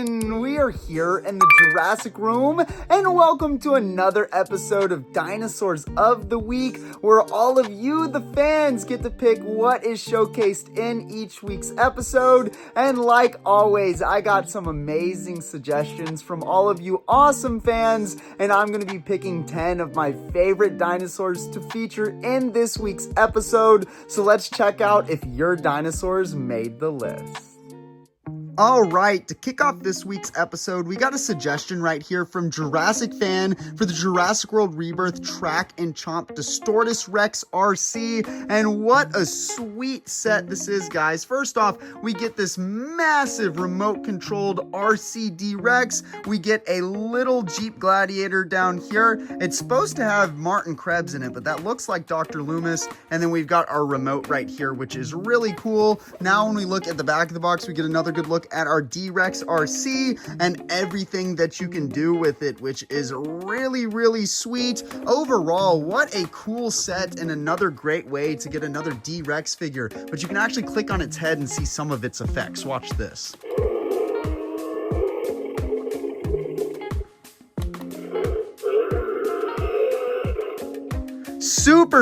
everyone! We are here in the Jurassic Room, and welcome to another episode of Dinosaurs of the Week, where all of you, the fans, get to pick what is showcased in each week's episode. And like always, I got some amazing suggestions from all of you awesome fans, and I'm going to be picking 10 of my favorite dinosaurs to feature in this week's episode. So let's check out if your dinosaurs made the list. All right, to kick off this week's episode, we got a suggestion right here from Jurassic Fan for the Jurassic World Rebirth Track and Chomp Distortus Rex RC, and what a sweet set this is, guys. First off, we get this massive remote-controlled RCD Rex. We get a little Jeep Gladiator down here. It's supposed to have Martin Krebs in it, but that looks like Dr. Loomis, and then we've got our remote right here, which is really cool. Now, when we look at the back of the box, we get another good look at our D-Rex RC and everything that you can do with it, which is really sweet. Overall, what a cool set and another great way to get another D-Rex figure, but you can actually click on its head and see some of its effects. Watch this.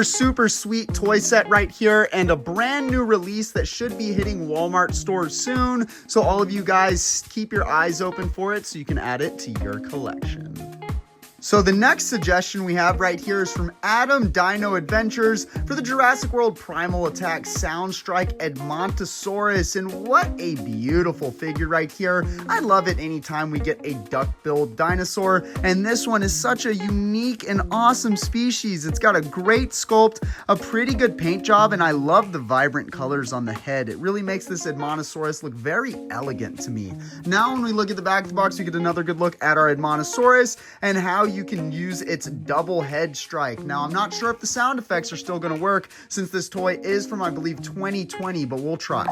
Super sweet toy set right here, and a brand new release that should be hitting Walmart stores soon. So all of you guys, keep your eyes open for it so you can add it to your collection. So the next suggestion we have right here is from Adam Dino Adventures for the Jurassic World Primal Attack Soundstrike Edmontosaurus, and what a beautiful figure right here. I love it anytime we get a duck-billed dinosaur, and this one is such a unique and awesome species. It's got a great sculpt, a pretty good paint job, and I love the vibrant colors on the head. It really makes this Edmontosaurus look very elegant to me. Now when we look at the back of the box, we get another good look at our Edmontosaurus and how you can use its double head strike. Now, I'm not sure if the sound effects are still going to work since this toy is from, I believe, 2020, but we'll try.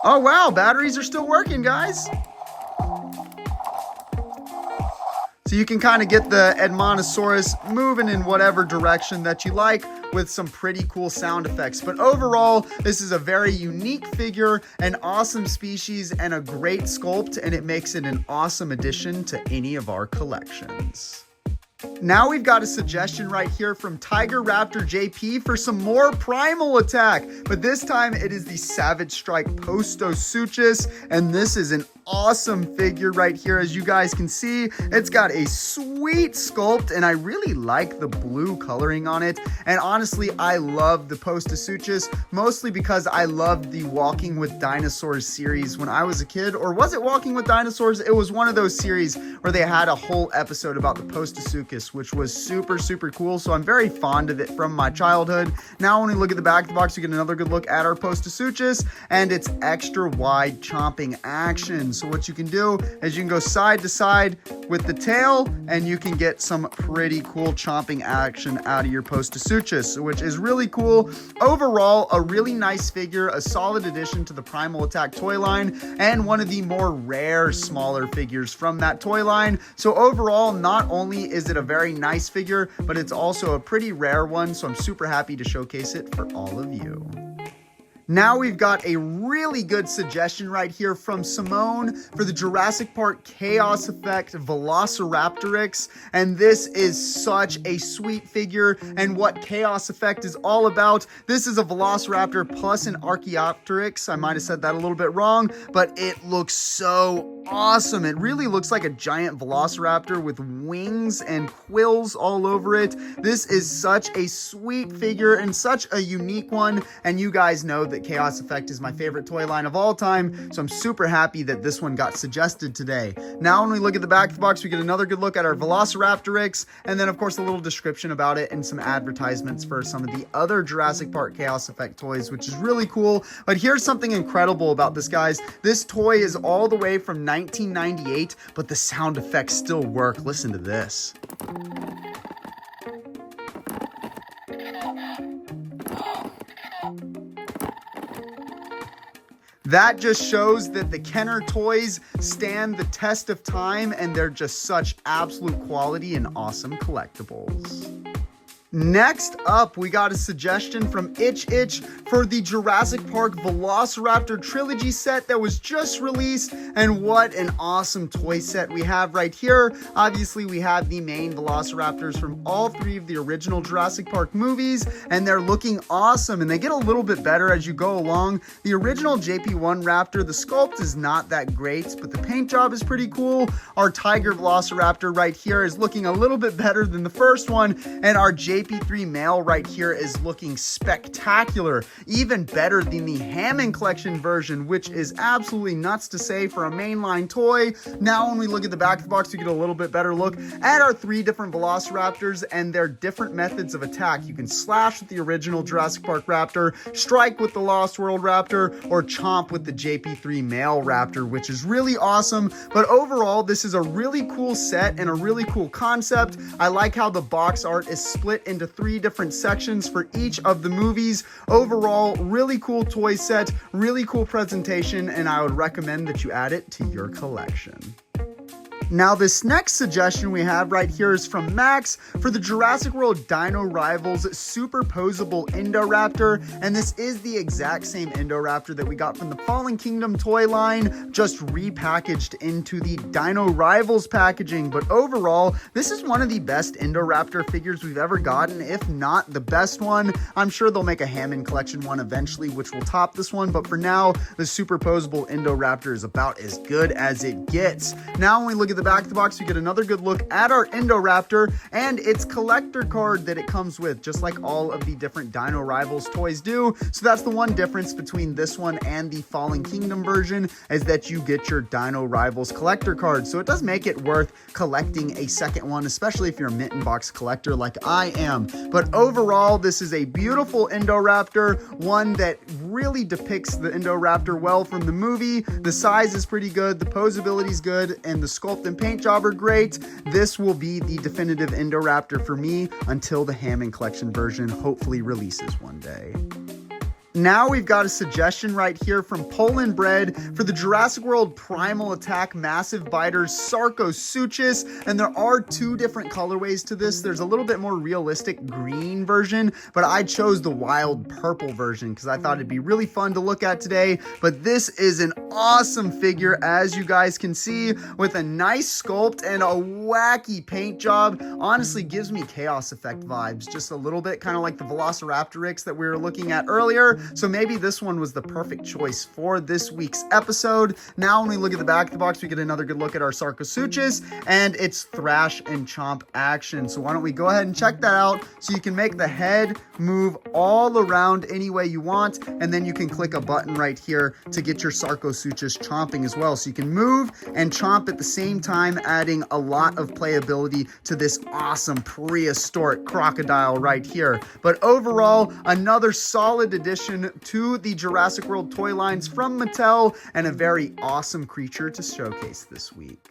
Oh, wow, batteries are still working, guys. So you can kind of get the Edmontosaurus moving in whatever direction that you like with some pretty cool sound effects. But overall, this is a very unique figure, an awesome species, and a great sculpt, and it makes it an awesome addition to any of our collections. Now we've got a suggestion right here from Tiger Raptor JP for some more Primal Attack, but this time it is the Savage Strike Postosuchus, and this is an awesome figure right here. As you guys can see, it's got a sweet sculpt, and I really like the blue coloring on it. And honestly, I love the Postosuchus, mostly because I loved the Walking with Dinosaurs series when I was a kid. Or was it Walking with Dinosaurs? It was one of those series where they had a whole episode about the Postosuchus, which was super cool. So I'm very fond of it from my childhood. Now when we look at the back of the box, we get another good look at our Postosuchus and its extra wide chomping action. So what you can do is you can go side to side with the tail, and you can get some pretty cool chomping action out of your Postosuchus, which is really cool. Overall, a really nice figure, a solid addition to the Primal Attack toy line, and one of the more rare smaller figures from that toy line. So overall, not only is it a very nice figure, but it's also a pretty rare one, so I'm super happy to showcase it for all of you. Now we've got a really good suggestion right here from Simone for the Jurassic Park Chaos Effect Velociraptoryx, and this is such a sweet figure and what Chaos Effect is all about. This is a Velociraptor plus an Archaeopteryx. I might have said that a little bit wrong, but it looks so awesome. It really looks like a giant Velociraptor with wings and quills all over it. This is such a sweet figure and such a unique one, and you guys know that Chaos Effect is my favorite toy line of all time, so I'm super happy that this one got suggested today. Now when we look at the back of the box, we get another good look at our Velociraptoryx, and then of course a little description about it and some advertisements for some of the other Jurassic Park Chaos Effect toys, which is really cool. But here's something incredible about this, guys. This toy is all the way from 1998, but the sound effects still work. Listen to this. That just shows that the Kenner toys stand the test of time, and they're just such absolute quality and awesome collectibles. Next up, we got a suggestion from Itch for the Jurassic Park Velociraptor trilogy set that was just released, and what an awesome toy set we have right here. Obviously, we have the main Velociraptors from all three of the original Jurassic Park movies, and they're looking awesome, and they get a little bit better as you go along. The original JP1 Raptor, the sculpt is not that great, but the paint job is pretty cool. Our Tiger Velociraptor right here is looking a little bit better than the first one, and our JP3 male right here is looking spectacular, even better than the Hammond Collection version, which is absolutely nuts to say for a mainline toy. Now when we look at the back of the box, we get a little bit better look at our three different Velociraptors and their different methods of attack. You can slash with the original Jurassic Park Raptor, strike with the Lost World Raptor, or chomp with the JP3 male Raptor, which is really awesome. But overall, this is a really cool set and a really cool concept. I like how the box art is split into three different sections for each of the movies. Overall, really cool toy set, really cool presentation, and I would recommend that you add it to your collection. Now, this next suggestion we have right here is from Max for the Jurassic World Dino Rivals Superposable Indoraptor, and this is the exact same Indoraptor that we got from the Fallen Kingdom toy line, just repackaged into the Dino Rivals packaging. But overall, this is one of the best Indoraptor figures we've ever gotten, if not the best one. I'm sure they'll make a Hammond Collection one eventually, which will top this one, but for now, the Superposable Indoraptor is about as good as it gets. Now, when we look at the back of the box, we get another good look at our Indoraptor and its collector card that it comes with, just like all of the different Dino Rivals toys do. So that's the one difference between this one and the Fallen Kingdom version, is that you get your Dino Rivals collector card. So it does make it worth collecting a second one, especially if you're a mint and box collector like I am. But overall, this is a beautiful Indoraptor, one that really depicts the Indoraptor well from the movie. The size is pretty good, the posability is good, and the sculpt and paint job are great. This will be the definitive Indoraptor for me until the Hammond Collection version hopefully releases one day. Now we've got a suggestion right here from Poland Bred for the Jurassic World Primal Attack Massive Biters Sarcosuchus, and there are two different colorways to this. There's a little bit more realistic green version, but I chose the wild purple version because I thought it'd be really fun to look at today. But this is an awesome figure, as you guys can see, with a nice sculpt and a wacky paint job. Honestly, gives me Chaos Effect vibes, just a little bit, kind of like the Velociraptoryx that we were looking at earlier. So maybe this one was the perfect choice for this week's episode. Now, when we look at the back of the box, we get another good look at our Sarcosuchus and its thrash and chomp action. So why don't we go ahead and check that out so you can make the head move all around any way you want, and then you can click a button right here to get your Sarcosuchus chomping as well. So you can move and chomp at the same time, adding a lot of playability to this awesome prehistoric crocodile right here. But overall, another solid addition to the Jurassic World toy lines from Mattel, and a very awesome creature to showcase this week.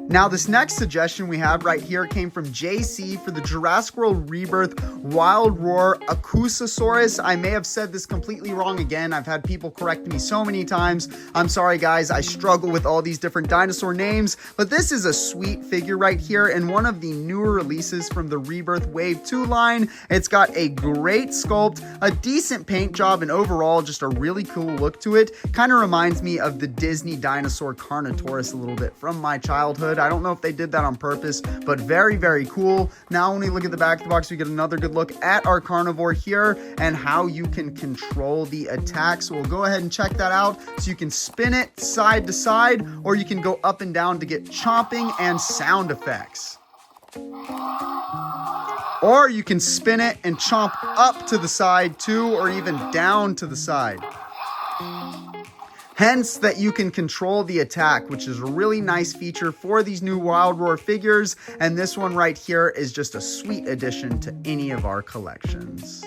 Now, this next suggestion we have right here came from JC for the Jurassic World Rebirth Wild Roar Aucasaurus. I may have said this completely wrong again. I've had people correct me so many times. I'm sorry, guys. I struggle with all these different dinosaur names, but this is a sweet figure right here and one of the newer releases from the Rebirth Wave 2 line. It's got a great sculpt, a decent paint job, and overall just a really cool look to it. Kind of reminds me of the Disney dinosaur Carnotaurus a little bit from my childhood. I don't know if they did that on purpose, but very, very cool. Now, when we look at the back of the box, we get another good look at our carnivore here and how you can control the attack. So we'll go ahead and check that out. So you can spin it side to side, or you can go up and down to get chomping and sound effects. Or you can spin it and chomp up to the side too, or even down to the side. Hence that you can control the attack, which is a really nice feature for these new Wild Roar figures. And this one right here is just a sweet addition to any of our collections.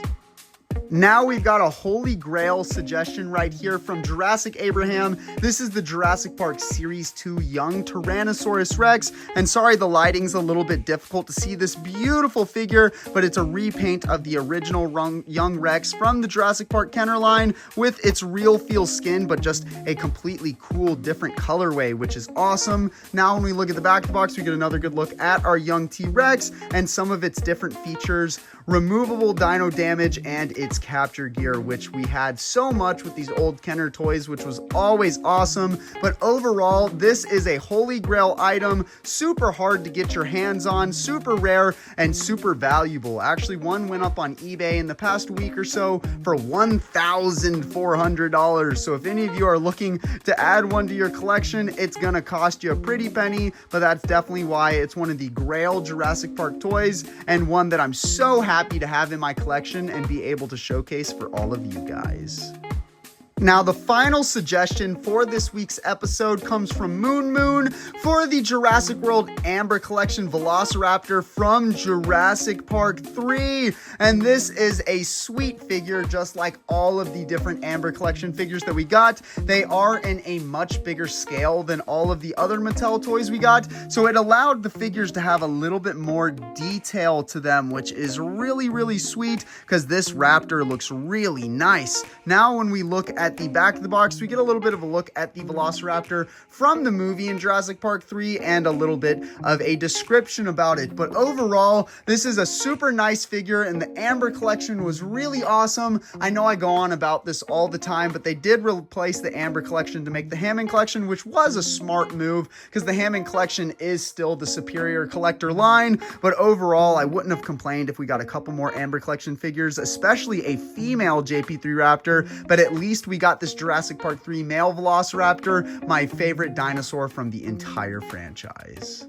Now we've got a holy grail suggestion right here from Jurassic Abraham. This is the Jurassic Park Series 2 Young Tyrannosaurus Rex. And sorry, the lighting's a little bit difficult to see this beautiful figure, but it's a repaint of the original Young Rex from the Jurassic Park Kenner line with its real feel skin, but just a completely cool, different colorway, which is awesome. Now, when we look at the back of the box, we get another good look at our young T-Rex and some of its different features, removable dino damage, and its capture gear, which we had so much with these old Kenner toys, which was always awesome. But overall, this is a holy grail item, super hard to get your hands on, super rare, and super valuable. Actually, one went up on eBay in the past week or so for $1,400. So if any of you are looking to add one to your collection, it's gonna cost you a pretty penny, but that's definitely why it's one of the grail Jurassic Park toys, and one that I'm so happy to have in my collection and be able to showcase for all of you guys. Now, the final suggestion for this week's episode comes from Moon for the Jurassic World Amber Collection Velociraptor from Jurassic Park 3. And this is a sweet figure, just like all of the different Amber Collection figures that we got. They are in a much bigger scale than all of the other Mattel toys we got, so it allowed the figures to have a little bit more detail to them, which is really, really sweet because this Raptor looks really nice. Now, when we look at the back of the box, we get a little bit of a look at the Velociraptor from the movie in Jurassic Park 3 and a little bit of a description about it. But overall, this is a super nice figure, and the Amber Collection was really awesome. I know I go on about this all the time, but they did replace the Amber Collection to make the Hammond Collection, which was a smart move because the Hammond Collection is still the superior collector line. But overall, I wouldn't have complained if we got a couple more Amber Collection figures, especially a female JP3 Raptor, but at least we got this Jurassic Park 3 male Velociraptor, my favorite dinosaur from the entire franchise.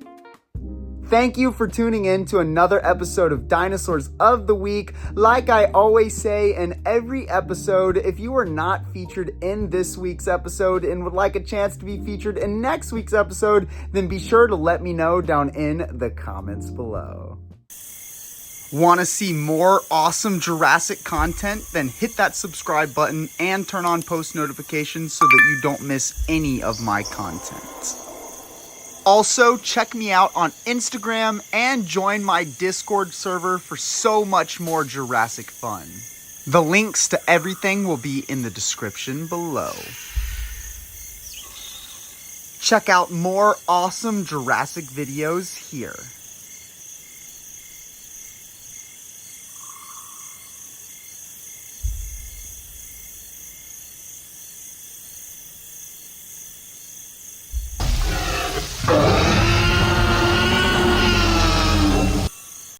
Thank you for tuning in to another episode of Dinosaurs of the Week. Like I always say in every episode, if you are not featured in this week's episode and would like a chance to be featured in next week's episode, then be sure to let me know down in the comments below. Want to see more awesome Jurassic content? Then hit that subscribe button and turn on post notifications so that you don't miss any of my content. Also, check me out on Instagram and join my Discord server for so much more Jurassic fun. The links to everything will be in the description below. Check out more awesome Jurassic videos here.